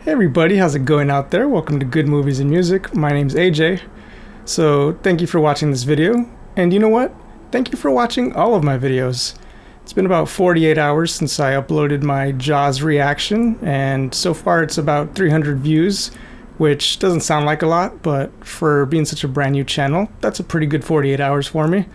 Hey everybody, how's it going out there? Welcome to Good Movies and Music. My name's AJ. So thank you for watching this video. And you know what? Thank you for watching all of my videos. It's been about 48 hours since I uploaded my Jaws reaction, and so far it's about 300 views, which doesn't sound like a lot, but for being such a brand new channel, that's a pretty good 48 hours for me.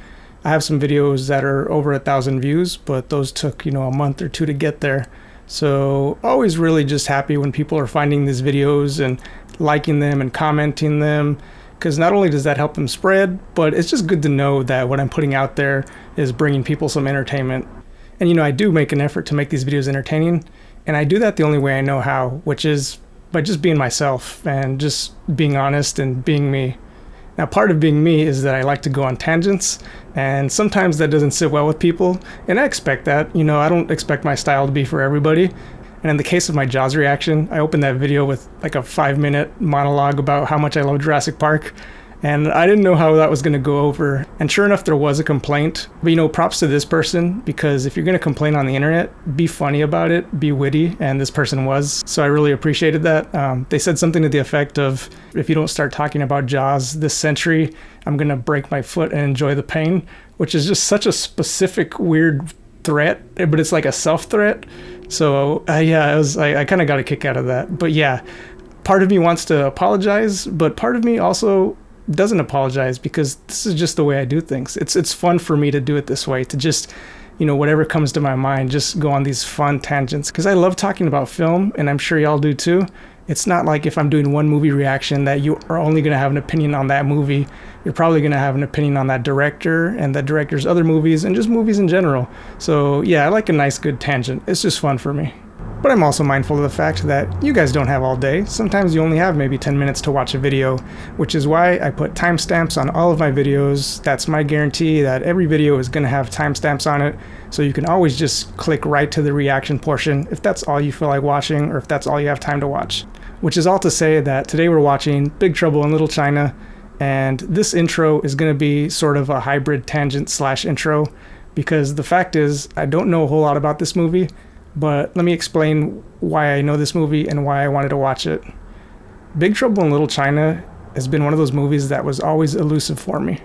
I have some videos that are over 1,000 views, but those took, a month or two to get there. So always really just happy when people are finding these videos and liking them and commenting them, because not only does that help them spread, but it's just good to know that what I'm putting out there is bringing people some entertainment. And I do make an effort to make these videos entertaining, and I do that the only way I know how, which is by just being myself and just being honest and being me. Now, part of being me is that I like to go on tangents, and sometimes that doesn't sit well with people, and I expect that. I don't expect my style to be for everybody. And in the case of my Jaws reaction, I opened that video with like a 5-minute monologue about how much I love Jurassic Park, and I didn't know how that was going to go over. And sure enough, there was a complaint. But props to this person, because if you're going to complain on the internet, be funny about it, be witty, and this person was. So I really appreciated that. They said something to the effect of, if you don't start talking about Jaws this century, I'm going to break my foot and enjoy the pain, which is just such a specific, weird threat, but it's like a self-threat. So I kind of got a kick out of that. But yeah, part of me wants to apologize, but part of me also doesn't apologize, because this is just the way I do things. It's fun for me to do it this way, to just whatever comes to my mind, just go on these fun tangents, because I love talking about film, and I'm sure y'all do too. It's not like if I'm doing one movie reaction that you are only going to have an opinion on that movie. You're probably going to have an opinion on that director and that director's other movies and just movies in general. So yeah, I like a nice good tangent. It's just fun for me. But I'm also mindful of the fact that you guys don't have all day. Sometimes you only have maybe 10 minutes to watch a video, which is why I put timestamps on all of my videos. That's my guarantee that every video is going to have timestamps on it, so you can always just click right to the reaction portion if that's all you feel like watching, or if that's all you have time to watch. Which is all to say that today we're watching Big Trouble in Little China, and this intro is going to be sort of a hybrid tangent / intro, because the fact is I don't know a whole lot about this movie. But let me explain why I know this movie and why I wanted to watch it. Big Trouble in Little China has been one of those movies that was always elusive for me.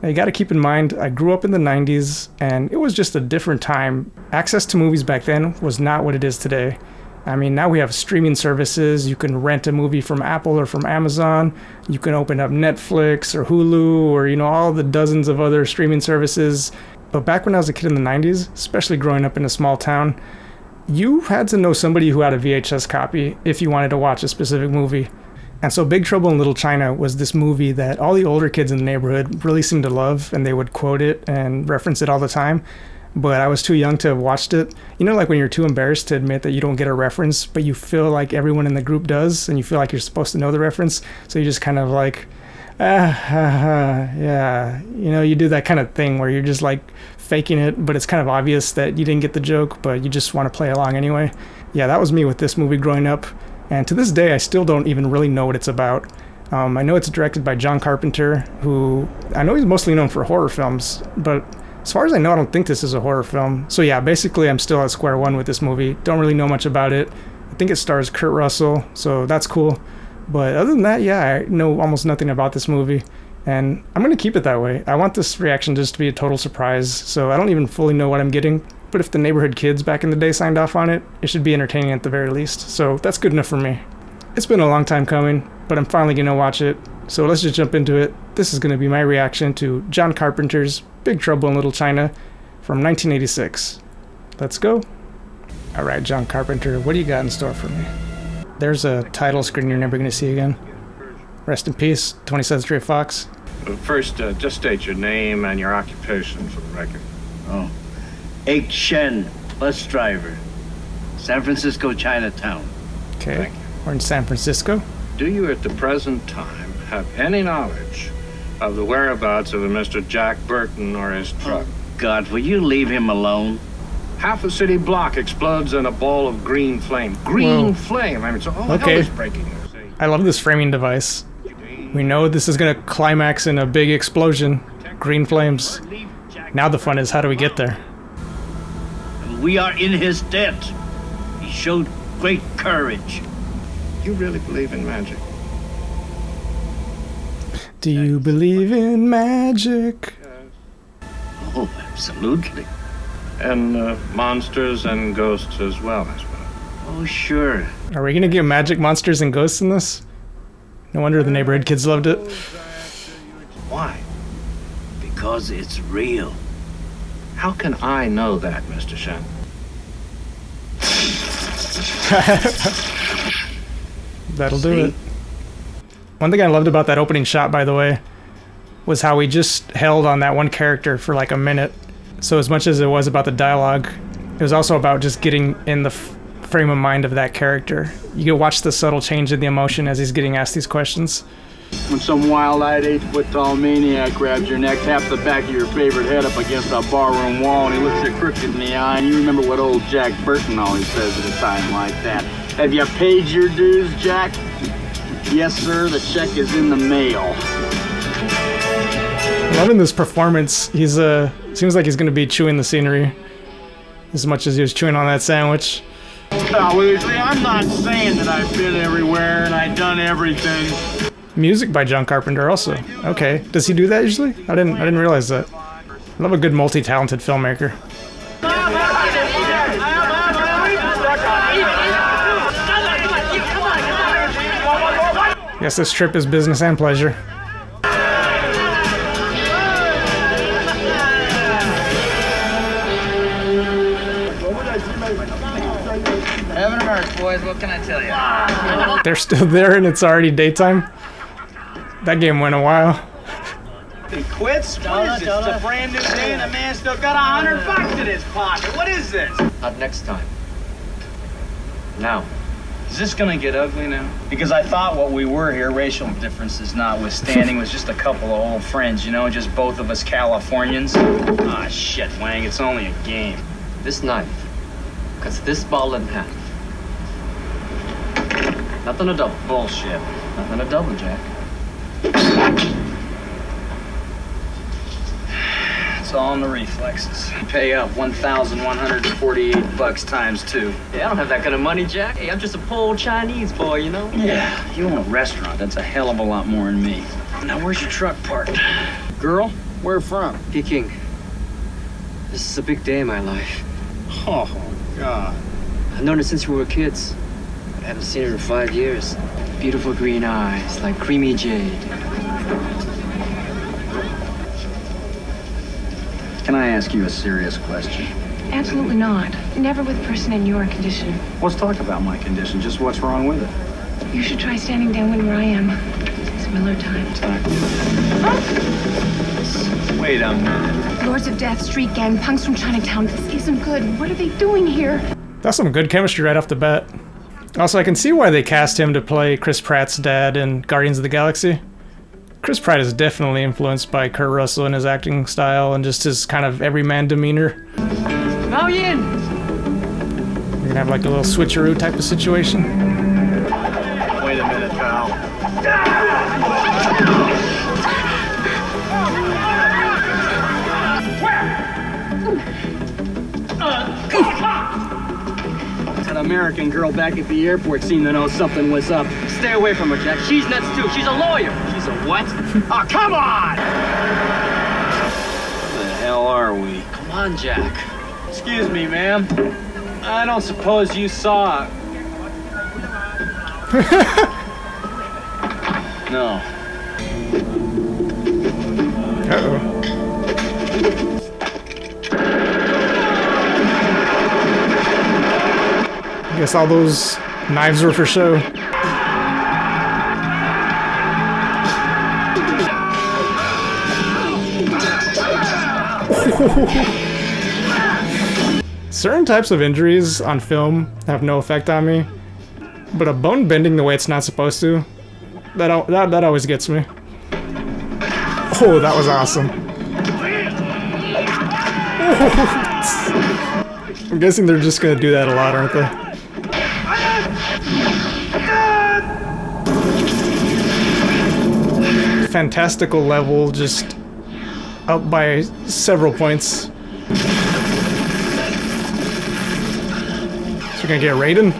Now, you got to keep in mind, I grew up in the 90s, and it was just a different time. Access to movies back then was not what it is today. I mean, now we have streaming services. You can rent a movie from Apple or from Amazon. You can open up Netflix or Hulu or, all the dozens of other streaming services. But back when I was a kid in the 90s, especially growing up in a small town, you had to know somebody who had a VHS copy if you wanted to watch a specific movie. And so Big Trouble in Little China was this movie that all the older kids in the neighborhood really seemed to love, and they would quote it and reference it all the time. But I was too young to have watched it. Like when you're too embarrassed to admit that you don't get a reference, but you feel like everyone in the group does, and you feel like you're supposed to know the reference, so you just kind of like, yeah. You do that kind of thing where you're just like faking it, but it's kind of obvious that you didn't get the joke, but you just want to play along anyway. Yeah, that was me with this movie growing up. And to this day, I still don't even really know what it's about. I know it's directed by John Carpenter, who I know he's mostly known for horror films, but as far as I know, I don't think this is a horror film. So yeah, basically I'm still at square one with this movie. Don't really know much about it. I think it stars Kurt Russell, so that's cool. But other than that, yeah, I know almost nothing about this movie, and I'm going to keep it that way. I want this reaction just to be a total surprise, so I don't even fully know what I'm getting. But if the neighborhood kids back in the day signed off on it, it should be entertaining at the very least. So that's good enough for me. It's been a long time coming, but I'm finally going to watch it. So let's just jump into it. This is going to be my reaction to John Carpenter's Big Trouble in Little China from 1986. Let's go. All right, John Carpenter, what do you got in store for me? There's a title screen you're never going to see again. Rest in peace, 20th Century Fox. First, just state your name and your occupation for the record. Oh. Egg Shen, bus driver. San Francisco, Chinatown. Okay, Thank you. We're in San Francisco. Do you at the present time have any knowledge of the whereabouts of a Mr. Jack Burton or his truck? Oh, God, will you leave him alone? Half a city block explodes in a ball of green flame. Green Whoa. Flame? I mean, so all Okay. hell is breaking loose. I love this framing device. We know this is going to climax in a big explosion. Green flames. Now the fun is, how do we get there? We are in his debt. He showed great courage. you really believe in magic? Do you believe in magic? Oh, absolutely. And monsters and ghosts as well, I suppose. Oh, sure. Are we gonna get magic, monsters, and ghosts in this? No wonder the neighborhood kids loved it. Why? Because it's real. How can I know that, Mr. Shen? That'll do it. One thing I loved about that opening shot, by the way, was how we just held on that one character for like a minute. So as much as it was about the dialogue, it was also about just getting in the frame of mind of that character. You can watch the subtle change in the emotion as he's getting asked these questions. When some wild-eyed 8-foot-tall maniac grabs your neck, taps the back of your favorite head up against a barroom wall, and he looks you crooked in the eye, and you remember what old Jack Burton always says at a time like that. Have you paid your dues, Jack? Yes, sir, the check is in the mail. Loving this performance. He's seems like he's gonna be chewing the scenery as much as he was chewing on that sandwich. Now, I'm not saying that I've been everywhere and I've done everything. Music by John Carpenter also. Okay, does he do that usually? I didn't realize that. I love a good multi-talented filmmaker. Yes, this trip is business and pleasure. Heaven and earth, boys, what can I tell you? They're still there and it's already daytime. That game went a while. He quits? What is this? It's a brand new day and a man still got $100 in his pocket. What is this? Not next time. Now. Is this gonna get ugly now? Because I thought what we were here, racial differences notwithstanding, was just a couple of old friends, you know, just both of us Californians. Ah, shit, Wang, it's only a game. This knife cuts this ball in half. Nothing a double. Bullshit. Nothing a double, Jack. It's all in the reflexes. Pay up $1,148 times 2. Yeah, I don't have that kind of money, Jack. Hey, I'm just a poor old Chinese boy, you know? Yeah, you own a restaurant. That's a hell of a lot more than me. Now, where's your truck parked? Girl, where from? Peking. This is a big day in my life. Oh, God. I've known her since we were kids. I haven't seen her in 5 years. Beautiful green eyes, like creamy jade. Can I ask you a serious question? Absolutely not. Never with a person in your condition. Let's talk about my condition. Just what's wrong with it? You should try standing downwind where I am. It's Miller time. Wait a minute. Lords of Death, street gang, punks from Chinatown. This isn't good. What are they doing here? That's some good chemistry right off the bat. Also, I can see why they cast him to play Chris Pratt's dad in Guardians of the Galaxy. Chris Pratt is definitely influenced by Kurt Russell in his acting style and just his kind of everyman demeanor. Mao Yin! You're gonna have like a little switcheroo type of situation. Wait a minute, pal. An American girl back at the airport seemed to know something was up. Stay away from her, Jack. She's nuts too. She's a lawyer. She's a what? Oh, come on! Where the hell are we? Come on, Jack. Excuse me, ma'am. I don't suppose you saw... No. Uh-oh. I guess all those knives were for show. Certain types of injuries on film have no effect on me, but a bone bending the way it's not supposed to, that always gets me. Oh, that was awesome. I'm guessing they're just gonna do that a lot, aren't they? Fantastical level, just up by several points. So we're gonna get Raiden?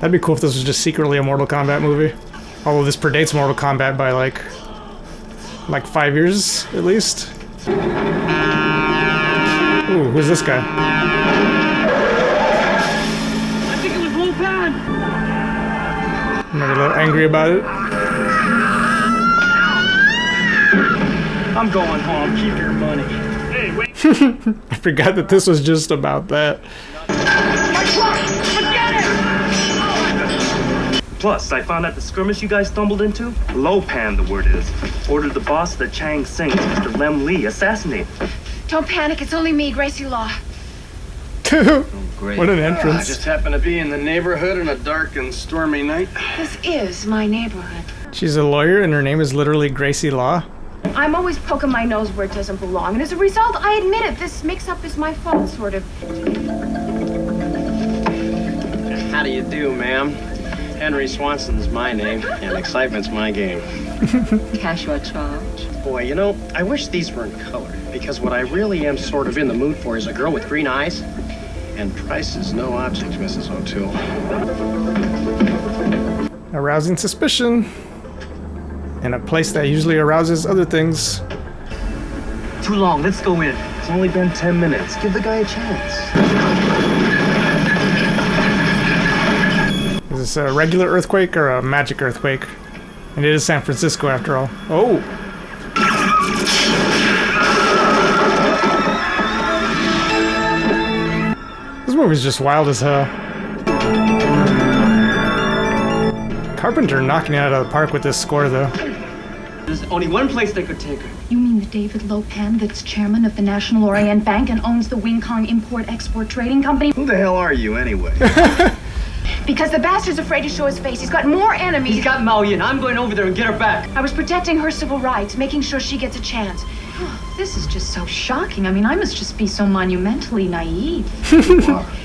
That'd be cool if this was just secretly a Mortal Kombat movie. Although this predates Mortal Kombat by like 5 years at least. Ooh, who's this guy? I think it was Lil Pan. Maybe a little angry about it. I'm going home. Keep your money. Hey, wait. I forgot that this was just about that. Plus, I found out the skirmish you guys stumbled into, Lopan, the word is, ordered the boss of the Chang Sings, Mr. Lem Lee, assassinated. Don't panic, it's only me, Gracie Law. Great. What an I entrance. just happened to be in the neighborhood on a dark and stormy night. This is my neighborhood. She's a lawyer and her name is literally Gracie Law. I'm always poking my nose where it doesn't belong, and as a result, I admit it. This mix-up is my fault, sort of. How do you do, ma'am? Henry Swanson's my name, and excitement's my game. Cash or charge? Boy, you know, I wish these were in color, because what I really am sort of in the mood for is a girl with green eyes. And price is no object, Mrs. O'Toole. Arousing suspicion. In a place that usually arouses other things. Too long, let's go in. It's only been 10 minutes. Give the guy a chance. Is this a regular earthquake or a magic earthquake? And it is San Francisco after all. Oh! This movie's just wild as hell. Carpenter knocking it out of the park with this score though. There's only one place they could take her. You mean the David Lopan that's chairman of the National Orient Bank and owns the Wing Kong Import-Export Trading Company? Who the hell are you anyway? Because the bastard's afraid to show his face. He's got more enemies. He's got Mao Yin. I'm going over there and get her back. I was protecting her civil rights, making sure she gets a chance. This is just so shocking. I mean, I must just be so monumentally naive.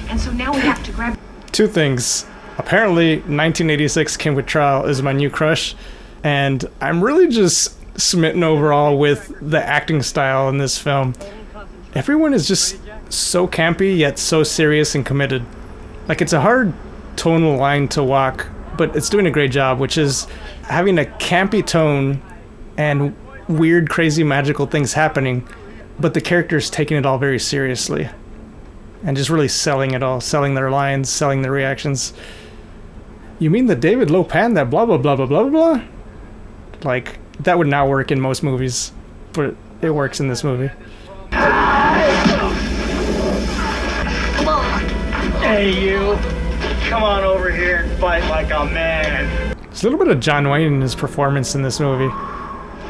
And so now we have to grab... Two things. Apparently, 1986 Kim Cattrall is my new crush, and I'm really just smitten overall with the acting style in this film. Everyone is just so campy, yet so serious and committed. Like, it's a hard tonal line to walk, but it's doing a great job, which is having a campy tone and weird, crazy, magical things happening, but the characters taking it all very seriously. And just really selling it all, selling their lines, selling their reactions. You mean the David Lopan that blah blah blah blah blah blah? Like, that would not work in most movies, but it works in this movie. Hey, you. Come on over here and fight like a man. There's a little bit of John Wayne in his performance in this movie.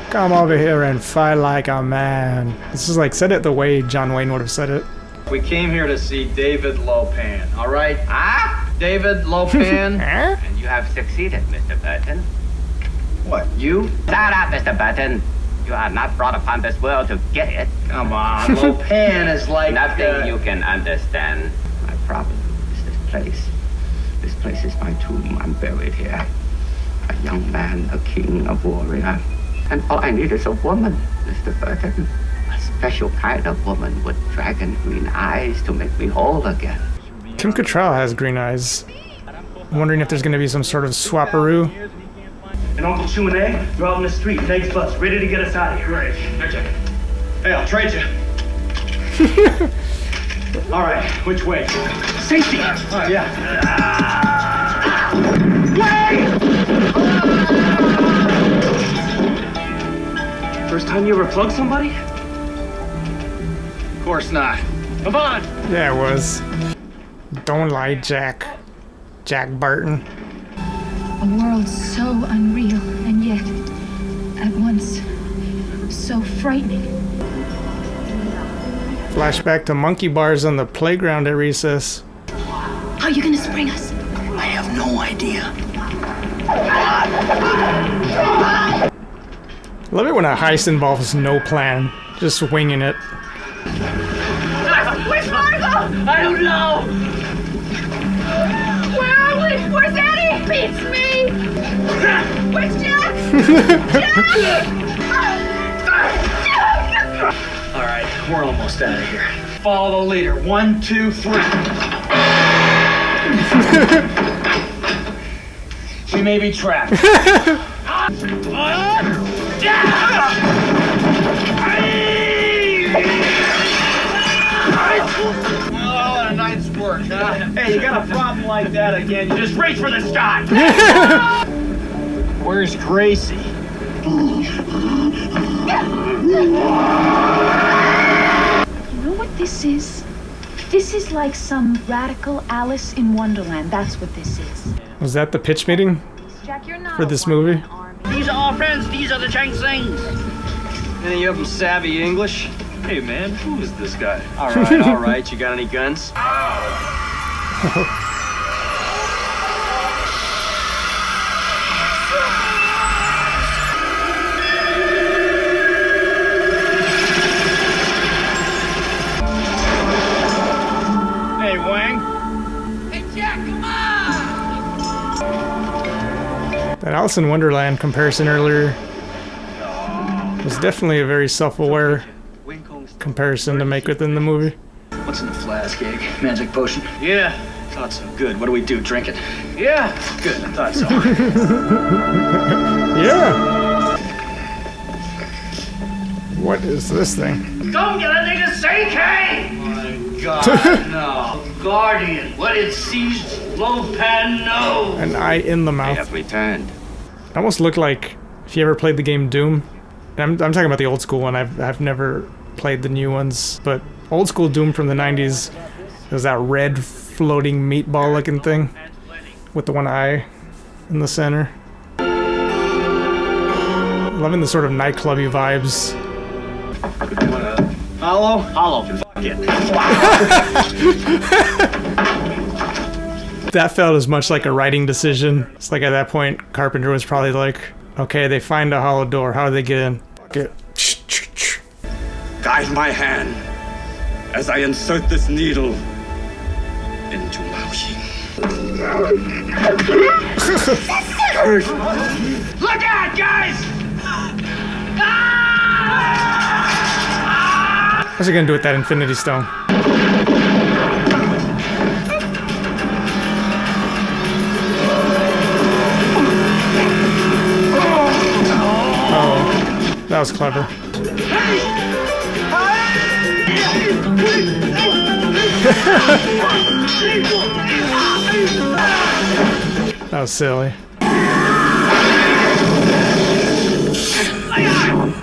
Come over here and fight like a man. This is like, said it the way John Wayne would have said it. We came here to see David Lopan, all right? Ah? David Lopan. And you have succeeded, Mr. Burton. What, you? Shut up, Mr. Burton. You are not brought upon this world to get it. Come on, Lopan is like... Nothing you can understand. My problem is this place. This place is my tomb. I'm buried here. A young man, a king, a warrior. And all I need is a woman, Mr. Burton. A special kind of woman with dragon green eyes to make me whole again. Kim Cattrall has green eyes. I'm wondering if there's going to be some sort of swaparoo. And Uncle Chew and Egg, they're out in the street, Meg's bus, ready to get us out of here. Great. Hey, I'll trade you. All right, which way? Safety! Yeah. First time you ever plugged somebody? Of course not. Come on! Yeah, it was. Don't lie, Jack. Jack Burton. A world so unreal and yet, at once, so frightening. Flashback to monkey bars on the playground at recess. How are you gonna spring us? I have no idea. Love it when a heist involves no plan, just winging it. Where's Margot? I don't know! Where are we? Where's Eddie? Beats me! Where's Jack? All right, we're almost out of here. Follow the leader. 1, 2, 3. may be trapped. Oh, a night's work, huh? Hey, you got a problem like that again, you just reach for the sky. Where's Gracie? You know what this is? This is like some radical Alice in Wonderland. That's what this is. Was that the pitch meeting Jack, you're not for this movie? These are our friends, these are the Chang Sings. Any of them savvy English? Hey man, who is this guy? All right, you got any guns? Hey, Wang. That Alice in Wonderland comparison earlier was definitely a very self-aware comparison to make within the movie. What's in the flask, egg? Magic potion? Yeah. Thought so. Good. What do we do? Drink it? Yeah. Good. I thought so. Yeah. What is this thing? Don't get anything to say, Kay! My God, no. Guardian, what did Lopan know? An eye in the They mouth. have returned. It almost looked like if you ever played the game Doom. And I'm talking about the old school one. I've never played the new ones, but old school Doom from the 90s. There's that red floating meatball looking thing with the one eye in the center. Loving the sort of nightclubby vibes. Hollow? Hollow. Fuck it. That felt as much like a writing decision. It's like at that point, Carpenter was probably like, okay, they find a hollow door. How do they get in? Fuck it. Guide my hand as I insert this needle into Mao Ying. Look out, guys! How's he gonna do with that Infinity Stone? Oh, that was clever. That was silly.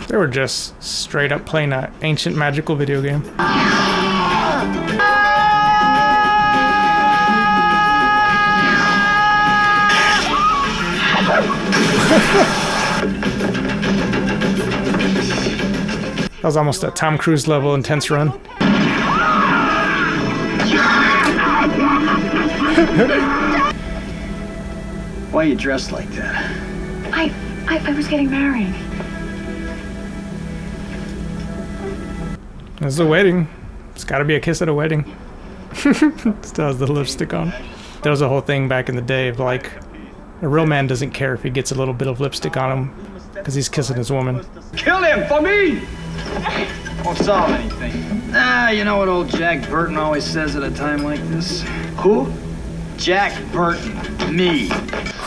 They were just straight up playing an ancient magical video game. That was almost a Tom Cruise level intense run. Why are you dressed like that? I was getting married. It's a wedding. It's gotta be a kiss at a wedding. Still has the lipstick on. There was a whole thing back in the day of like, a real man doesn't care if he gets a little bit of lipstick on him because he's kissing his woman. Kill him for me! Won't solve anything. You know what old Jack Burton always says at a time like this? Who? Jack Burton. Me.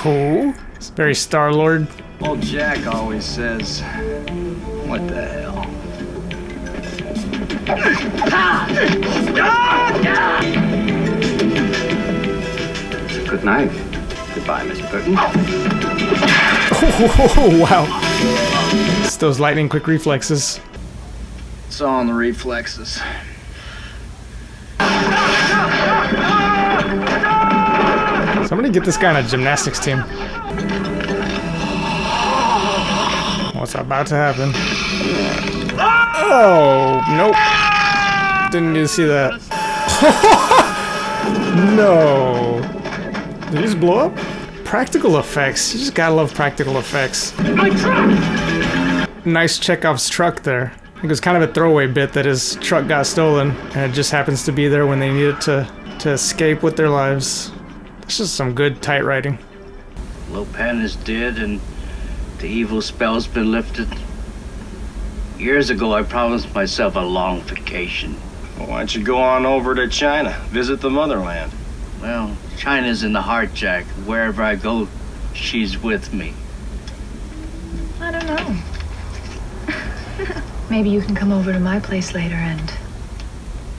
Who? It's very Star-Lord. Old Jack always says, what the hell? It's a good night. Goodbye, Miss Burton. Oh, wow. It's those lightning quick reflexes. It's all in the reflexes. Somebody get this guy on a gymnastics team. What's about to happen? Oh, nope. Didn't need to see that. No. Did he just blow up? Practical effects. You just gotta love practical effects. My truck! Nice Chekhov's truck there. I think it was kind of a throwaway bit that his truck got stolen, and it just happens to be there when they needed to escape with their lives. It's just some good, tight writing. Lopan is dead and the evil spell's been lifted. Years ago, I promised myself a long vacation. Well, why don't you go on over to China, visit the motherland? Well, China's in the heart, Jack. Wherever I go, she's with me? I don't know. Maybe you can come over to my place later and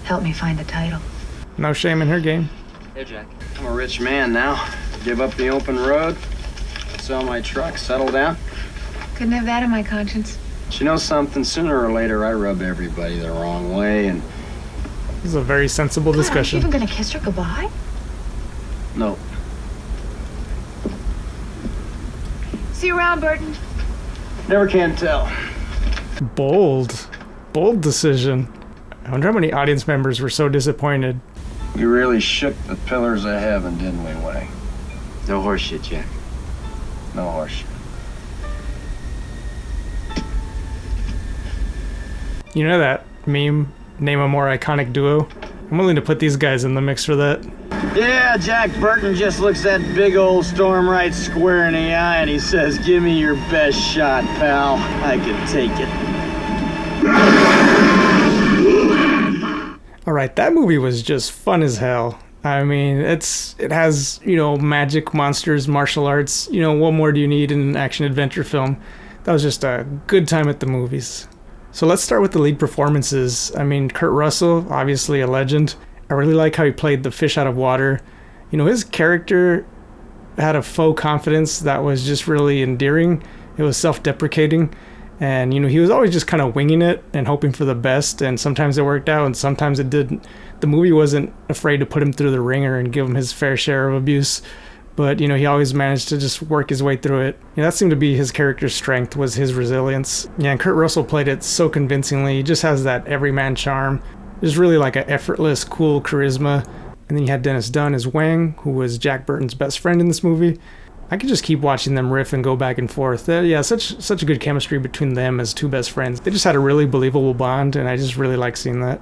help me find the title. No shame in her game. Hey, Jack. I'm a rich man now. Give up the open road, sell my truck, settle down. Couldn't have that on my conscience. But you know something? Sooner or later, I rub everybody the wrong way, and This is a very sensible discussion. Are you even gonna kiss her goodbye? no. See you around, Burton. Never can tell. Bold decision. I wonder how many audience members were so disappointed. We really shook the pillars of heaven, didn't we, Way? No horseshit, Jack. No horseshit. You know that meme, name a more iconic duo? I'm willing to put these guys in the mix for that. Yeah, Jack Burton just looks that big old storm right square in the eye and he says, "Give me your best shot, pal. I can take it." Alright, that movie was just fun as hell. I mean, it has, magic, monsters, martial arts. What more do you need in an action-adventure film? That was just a good time at the movies. So let's start with the lead performances. I mean, Kurt Russell, obviously a legend. I really like how he played the fish out of water. His character had a faux confidence that was just really endearing. It was self-deprecating. And, he was always just kind of winging it and hoping for the best. And sometimes it worked out and sometimes it didn't. The movie wasn't afraid to put him through the ringer and give him his fair share of abuse. But, he always managed to just work his way through it. That seemed to be his character's strength, was his resilience. Yeah, and Kurt Russell played it so convincingly. He just has that everyman charm. There's really like an effortless, cool charisma. And then you had Dennis Dunn as Wang, who was Jack Burton's best friend in this movie. I could just keep watching them riff and go back and forth. Such a good chemistry between them as two best friends. They just had a really believable bond, and I just really like seeing that.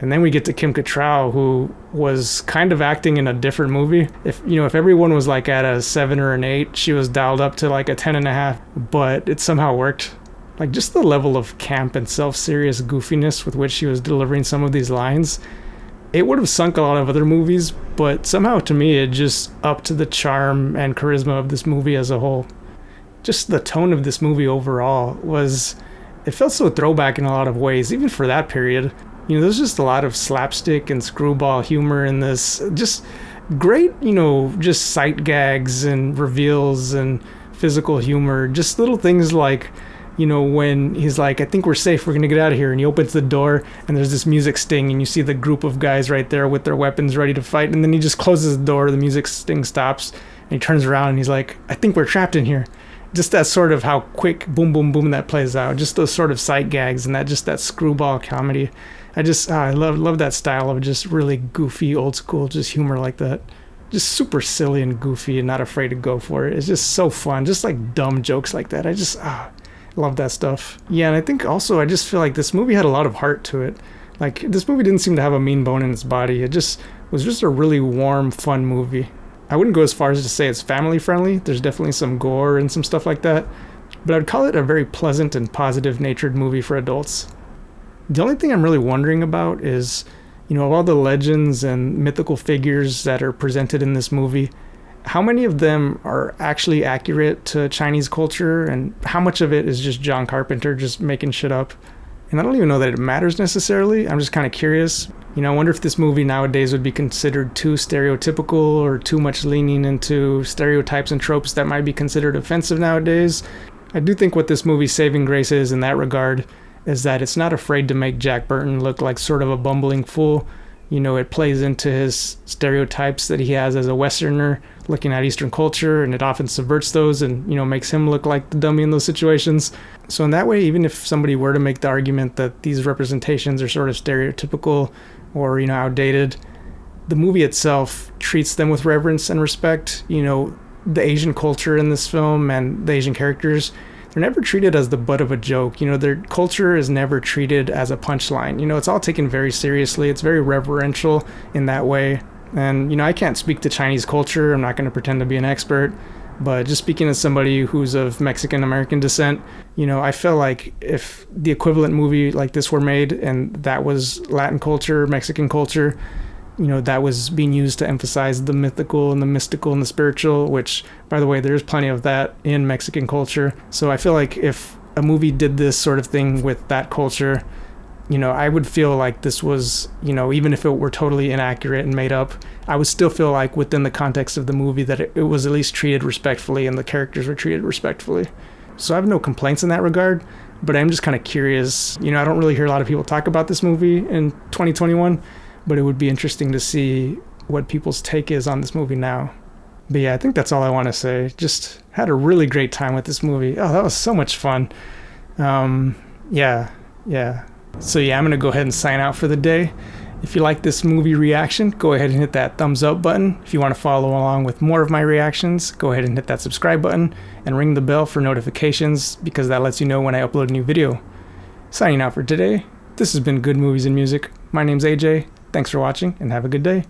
And then we get to Kim Cattrall, who was kind of acting in a different movie. If everyone was like at a 7 or an 8, she was dialed up to like a 10.5, but it somehow worked. Like just the level of camp and self-serious goofiness with which she was delivering some of these lines, it would have sunk a lot of other movies, but somehow to me it just upped to the charm and charisma of this movie as a whole. Just the tone of this movie overall it felt so throwback in a lot of ways, even for that period. There's just a lot of slapstick and screwball humor in this. Just great, just sight gags and reveals and physical humor. Just little things like, when he's like, "I think we're safe, we're gonna get out of here," and he opens the door and there's this music sting and you see the group of guys right there with their weapons ready to fight, and then he just closes the door, the music sting stops, and he turns around and he's like, "I think we're trapped in here." Just that sort of how quick boom boom boom that plays out, just those sort of sight gags and that screwball comedy. I love that style of just really goofy old school just humor like that. Just super silly and goofy and not afraid to go for it. It's just so fun, just like dumb jokes like that. I love that stuff. Yeah, and I think also I just feel like this movie had a lot of heart to it. Like this movie didn't seem to have a mean bone in its body. It just was just a really warm, fun movie. I wouldn't go as far as to say it's family friendly. There's definitely some gore and some stuff like that, but I'd call it a very pleasant and positive natured movie for adults. The only thing I'm really wondering about is, of all the legends and mythical figures that are presented in this movie, how many of them are actually accurate to Chinese culture, and how much of it is just John Carpenter just making shit up? And I don't even know that it matters necessarily. I'm just kind of curious. I wonder if this movie nowadays would be considered too stereotypical or too much leaning into stereotypes and tropes that might be considered offensive nowadays. I do think what this movie's saving grace is in that regard is that it's not afraid to make Jack Burton look like sort of a bumbling fool. It plays into his stereotypes that he has as a Westerner looking at Eastern culture, and it often subverts those and, makes him look like the dummy in those situations. So in that way, even if somebody were to make the argument that these representations are sort of stereotypical or, outdated, the movie itself treats them with reverence and respect. The Asian culture in this film and the Asian characters, they're never treated as the butt of a joke. Their culture is never treated as a punchline. It's all taken very seriously. It's very reverential in that way. And, I can't speak to Chinese culture. I'm not going to pretend to be an expert. But just speaking as somebody who's of Mexican-American descent, I feel like if the equivalent movie like this were made and that was Latin culture, Mexican culture, that was being used to emphasize the mythical and the mystical and the spiritual, which, by the way, there's plenty of that in Mexican culture. So I feel like if a movie did this sort of thing with that culture, I would feel like this was, even if it were totally inaccurate and made up, I would still feel like within the context of the movie that it was at least treated respectfully and the characters were treated respectfully. So I have no complaints in that regard, but I'm just kind of curious. I don't really hear a lot of people talk about this movie in 2021, but it would be interesting to see what people's take is on this movie now. But yeah, I think that's all I want to say. Just had a really great time with this movie. Oh, that was so much fun. Yeah. So yeah, I'm going to go ahead and sign out for the day. If you like this movie reaction, go ahead and hit that thumbs up button. If you want to follow along with more of my reactions, go ahead and hit that subscribe button and ring the bell for notifications, because that lets you know when I upload a new video. Signing out for today. This has been Good Movies and Music. My name's AJ. Thanks for watching and have a good day.